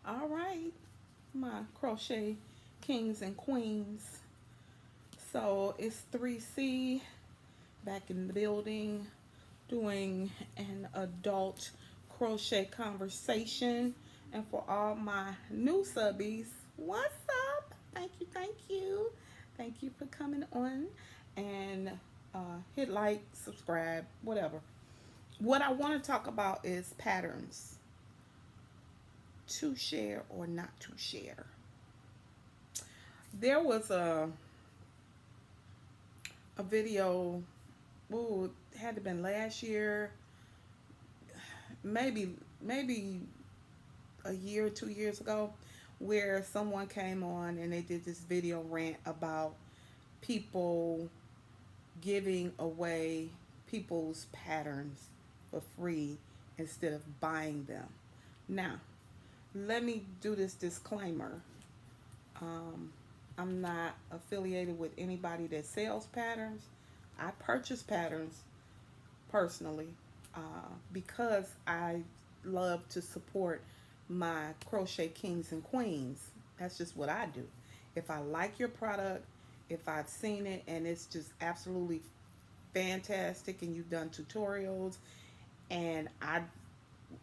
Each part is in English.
All right, my crochet kings and queens. So it's 3C back in the building doing an adult crochet conversation. And for all my new subbies, what's up? Thank you, thank you. Thank you for coming on and hit like, subscribe, whatever. What I want to talk about is patterns to share or not to share. There was a video, ooh, it had to been last year, maybe a year or 2 years ago, where someone came on and they did this video rant about people giving away people's patterns for free instead of buying them. Now, let me do this disclaimer. Um, I'm not affiliated with anybody that sells patterns. I purchase patterns personally because I love to support my crochet kings and queens. That's just what I do. If I like your product, if I've seen it and it's just absolutely fantastic and you've done tutorials and I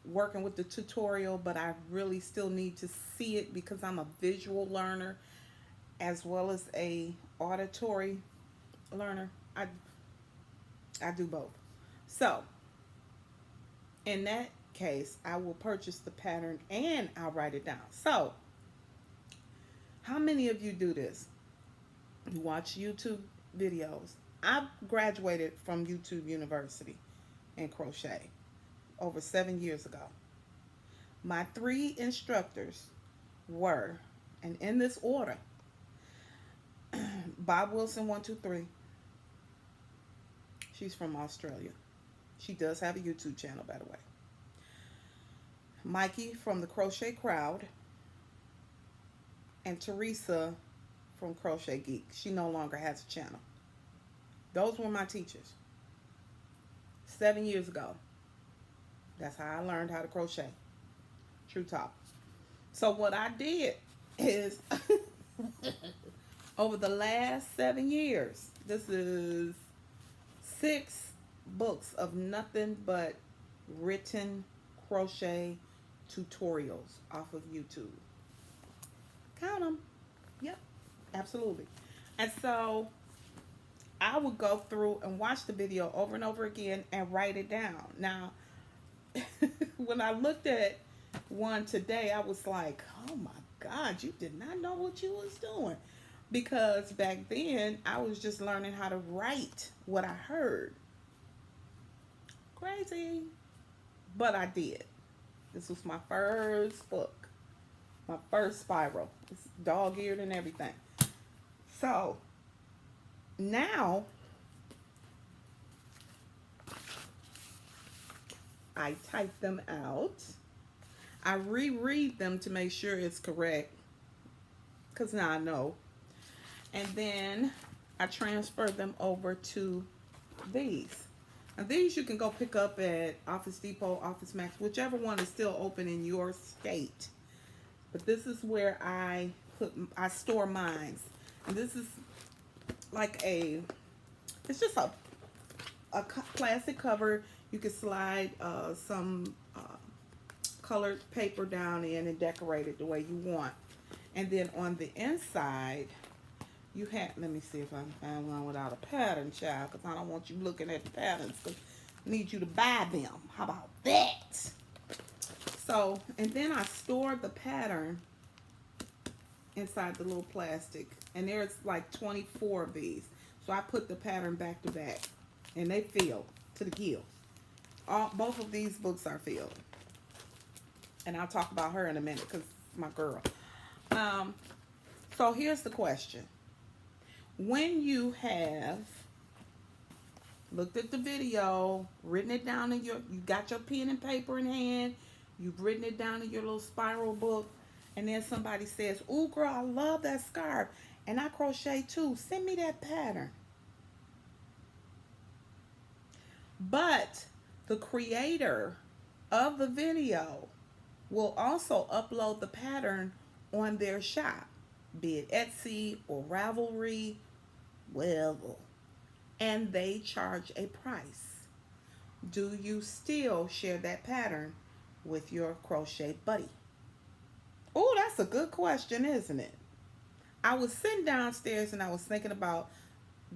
working with the tutorial, but I really still need to see it because I'm a visual learner as well as a auditory learner. I do both. So in that case, I will purchase the pattern and I'll write it down. So how many of you do this? You watch YouTube videos. I graduated from YouTube University in crochet over 7 years ago. My three instructors were, and in this order, Bob Wilson 123. She's from Australia. She does have a YouTube channel, by the way. Mikey from the Crochet Crowd, and Teresa from Crochet Geek. She no longer has a channel. Those were my teachers 7 years ago. That's how I learned how to crochet. True talk. So what I did is over the last 7 years, this is 6 books of nothing but written crochet tutorials off of YouTube. Count them. Yep, absolutely. And so I would go through and watch the video over and over again and write it down. Now, when I looked at one today, I was like, oh my God, you did not know what you was doing. Because back then, I was just learning how to write what I heard. Crazy. But I did. This was my first book. My first spiral. It's dog-eared and everything. So, now, I type them out. I reread them to make sure it's correct. Because now I know. And then I transfer them over to these. Now these you can go pick up at Office Depot, Office Max, whichever one is still open in your state. But this is where I store mine. And this is like it's just a plastic cover. You can slide some colored paper down in and decorate it the way you want. And then on the inside, you have, let me see if I can find one without a pattern, child, because I don't want you looking at the patterns, because I need you to buy them. How about that? So, and then I store the pattern inside the little plastic. And there's like 24 of these. So I put the pattern back to back. And they filled to the gills. Both of these books are filled. And I'll talk about her in a minute because it's my girl. So here's the question. When you have looked at the video, written it down in you got your pen and paper in hand, you've written it down in your little spiral book, and then somebody says, "Ooh, girl, I love that scarf, and I crochet too. Send me that pattern." But the creator of the video will also upload the pattern on their shop, be it Etsy or Ravelry, wherever, and they charge a price. Do you still share that pattern with your crochet buddy? Oh, that's a good question, isn't it? I was sitting downstairs and I was thinking about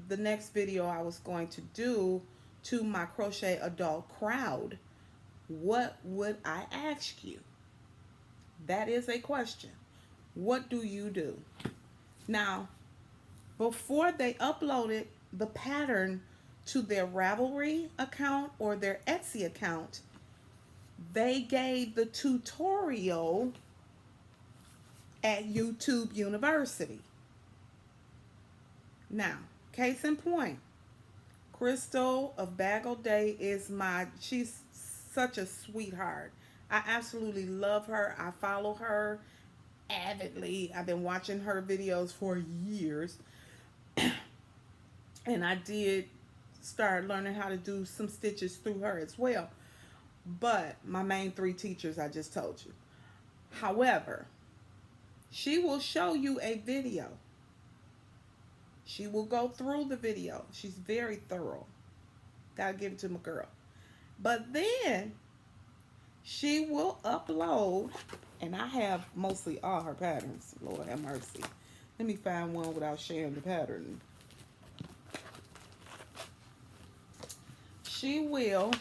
the next video I was going to do to my crochet adult crowd. What would I ask you? That is a question. What do you do? Now, before they uploaded the pattern to their Ravelry account or their Etsy account, they gave the tutorial at YouTube University. Now, case in point, Crystal of Bagel Day is she's such a sweetheart. I absolutely love her. I follow her avidly. I've been watching her videos for years. And I did start learning how to do some stitches through her as well. But my main three teachers I just told you. However, she will show you a video. She will go through the video. She's very thorough. Gotta give it to my girl. But then she will upload, and I have mostly all her patterns. Lord have mercy. Let me find one without sharing the pattern. She will,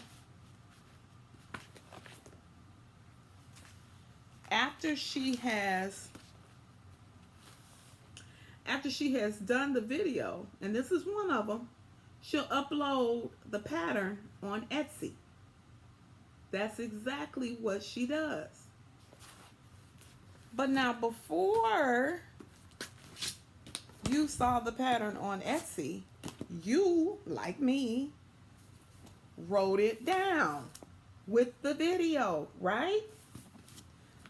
after she has done the video, and this is one of them, she'll upload the pattern on Etsy. That's exactly what she does. But now, before you saw the pattern on Etsy, you, like me, wrote it down with the video, right?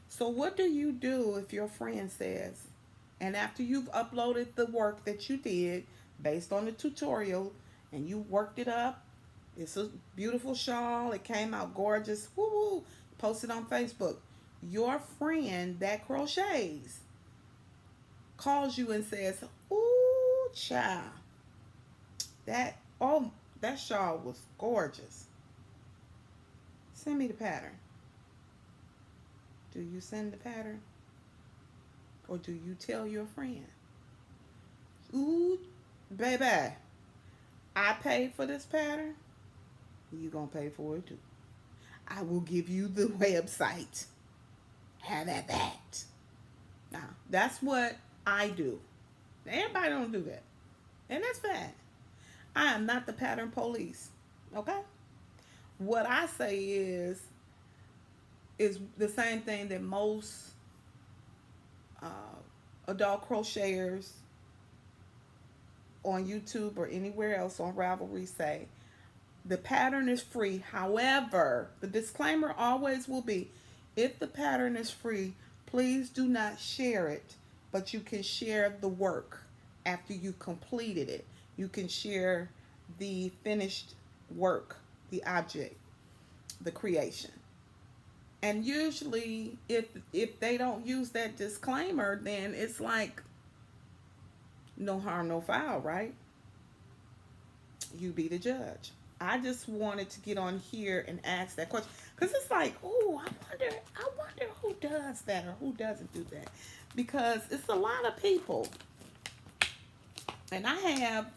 So what do you do if your friend says, and after you've uploaded the work that you did based on the tutorial and you worked it up, it's a beautiful shawl, it came out gorgeous, woo-woo, posted on Facebook, your friend that crochets calls you and says, ooh, child, that shawl was gorgeous. Send me the pattern. Do you send the pattern? Or do you tell your friend, ooh, baby, I paid for this pattern. You gonna pay for it too. I will give you the website. Have at that. Now, that's what I do. Everybody don't do that. And that's fine. I am not the pattern police. Okay? What I say is the same thing that most adult crocheters on YouTube or anywhere else on Ravelry say. The pattern is free. However, the disclaimer always will be, if the pattern is free, please do not share it, but you can share the work after you completed it. You can share the finished work, the object, the creation. And usually, if they don't use that disclaimer, then it's like no harm, no foul, right? You be the judge. I just wanted to get on here and ask that question because it's like, oh, I wonder who does that or who doesn't do that, because it's a lot of people. And I have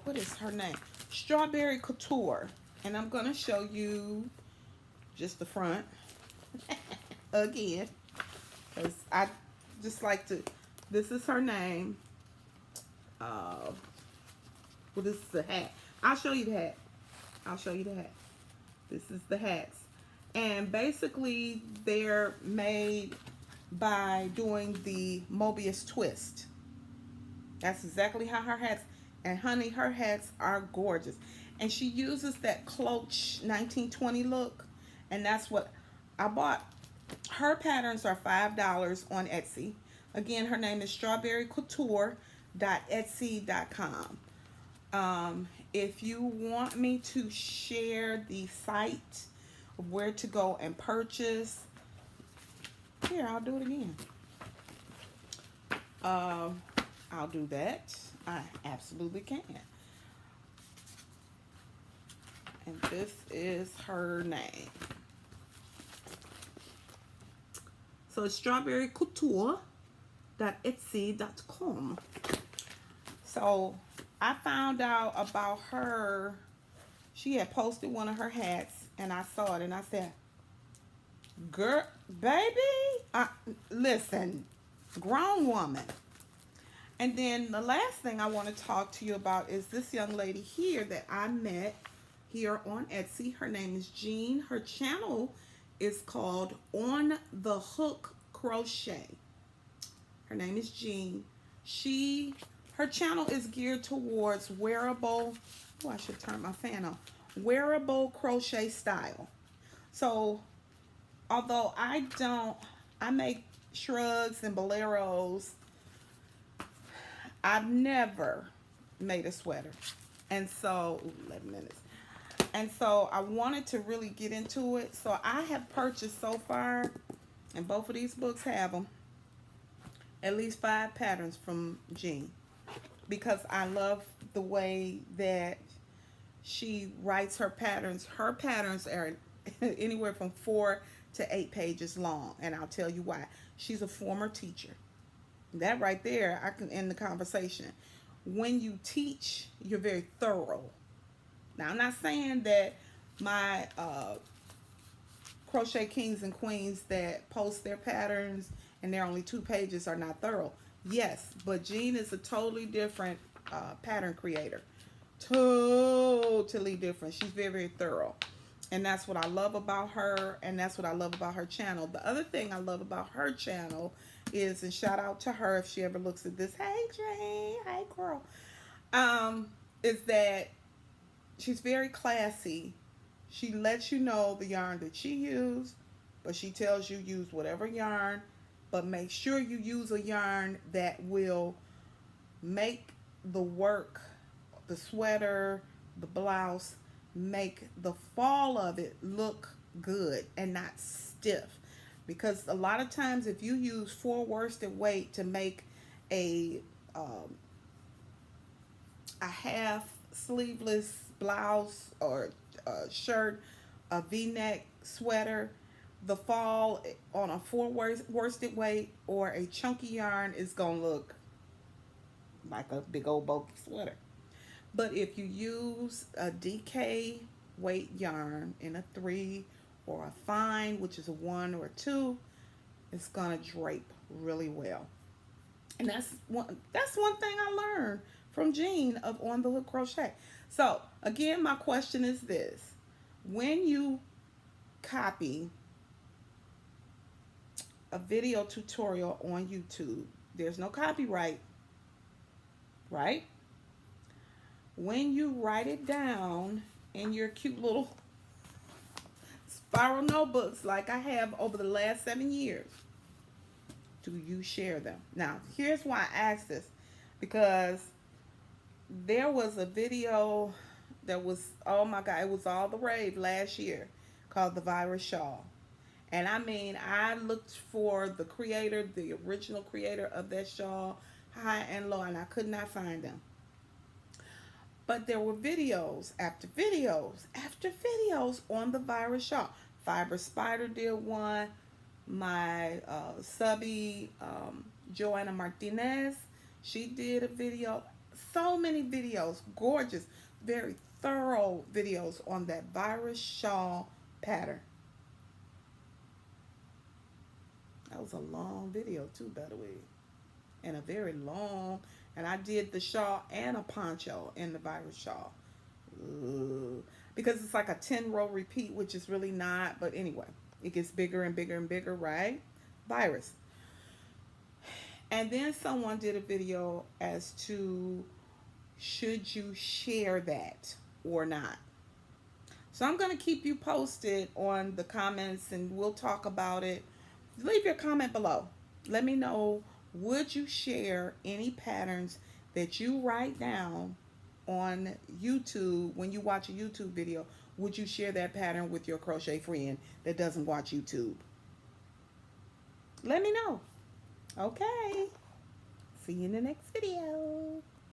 what is her name? Strawberry Couture, and I'm gonna show you just the front again, because I just like to. This is her name. Well, this is the hat. I'll show you the hat. This is the hats. And basically, they're made by doing the Mobius twist. That's exactly how her hats, and honey, her hats are gorgeous. And she uses that cloche 1920 look, and that's what I bought. Her patterns are $5 on Etsy. Again, her name is strawberrycouture.etsy.com. If you want me to share the site of where to go and purchase, Here, I'll do it again. I'll do that. I absolutely can. And this is her name. So it's strawberrycouture.etsy.com. So I found out about her. She had posted one of her hats, and I saw it, and I said, "Girl, baby, listen, grown woman." And then the last thing I want to talk to you about is this young lady here that I met here on Etsy. Her name is Jean. Her channel is called On the Hook Crochet. Her name is Jean. Her channel is geared towards wearable, oh, I should turn my fan on, wearable crochet style. So although I make shrugs and boleros, I've never made a sweater. And so, 11 minutes. And so I wanted to really get into it. So I have purchased so far, and both of these books have them, at least 5 patterns from Jean. Because I love the way that she writes her patterns. Her patterns are anywhere from 4 to 8 pages long. And I'll tell you why. She's a former teacher. That right there, I can end the conversation. When you teach, you're very thorough. Now, I'm not saying that my crochet kings and queens that post their patterns and they're only 2 pages are not thorough. Yes, but Jean is a totally different pattern creator. Totally different. She's very, very thorough. And that's what I love about her, and that's what I love about her channel. The other thing I love about her channel is, and shout out to her if she ever looks at this, hey Jane, hey girl, is that she's very classy. She lets you know the yarn that she used, but she tells you use whatever yarn, but make sure you use a yarn that will make the work, the sweater, the blouse, make the fall of it look good and not stiff. Because a lot of times if you use 4 worsted weight to make a half sleeveless blouse or shirt, a v-neck sweater, the fall on a 4 worsted weight or a chunky yarn is gonna look like a big old bulky sweater. But if you use a DK weight yarn in a 3 or a fine, which is a 1 or a 2, it's gonna drape really well. And that's one thing I learned from Jean of On the Hook Crochet. So again, my question is this: when you copy a video tutorial on YouTube, there's no copyright, right? When you write it down in your cute little spiral notebooks like I have over the last 7 years, do you share them? Now, here's why I asked this. Because there was a video that was, oh my God, it was all the rave last year, called The Virus Shawl. And I mean, I looked for the creator, the original creator of that shawl, high and low, and I could not find them. But there were videos after videos after videos on the virus shawl. Fiber Spider did one. My subby, Joanna Martinez, she did a video. So many videos, gorgeous, very thorough videos on that virus shawl pattern. That was a long video too, by the way. And a very long, and I did the shawl and a poncho in the virus shawl. Ooh. Because it's like a 10-row repeat, which is really not, but anyway, it gets bigger and bigger and bigger, right? Virus. And then someone did a video as to should you share that or not. So I'm going to keep you posted on the comments and we'll talk about it. Leave your comment below. Let me know, would you share any patterns that you write down on YouTube when you watch a YouTube video? Would you share that pattern with your crochet friend that doesn't watch YouTube? let me know. Okay. See you in the next video.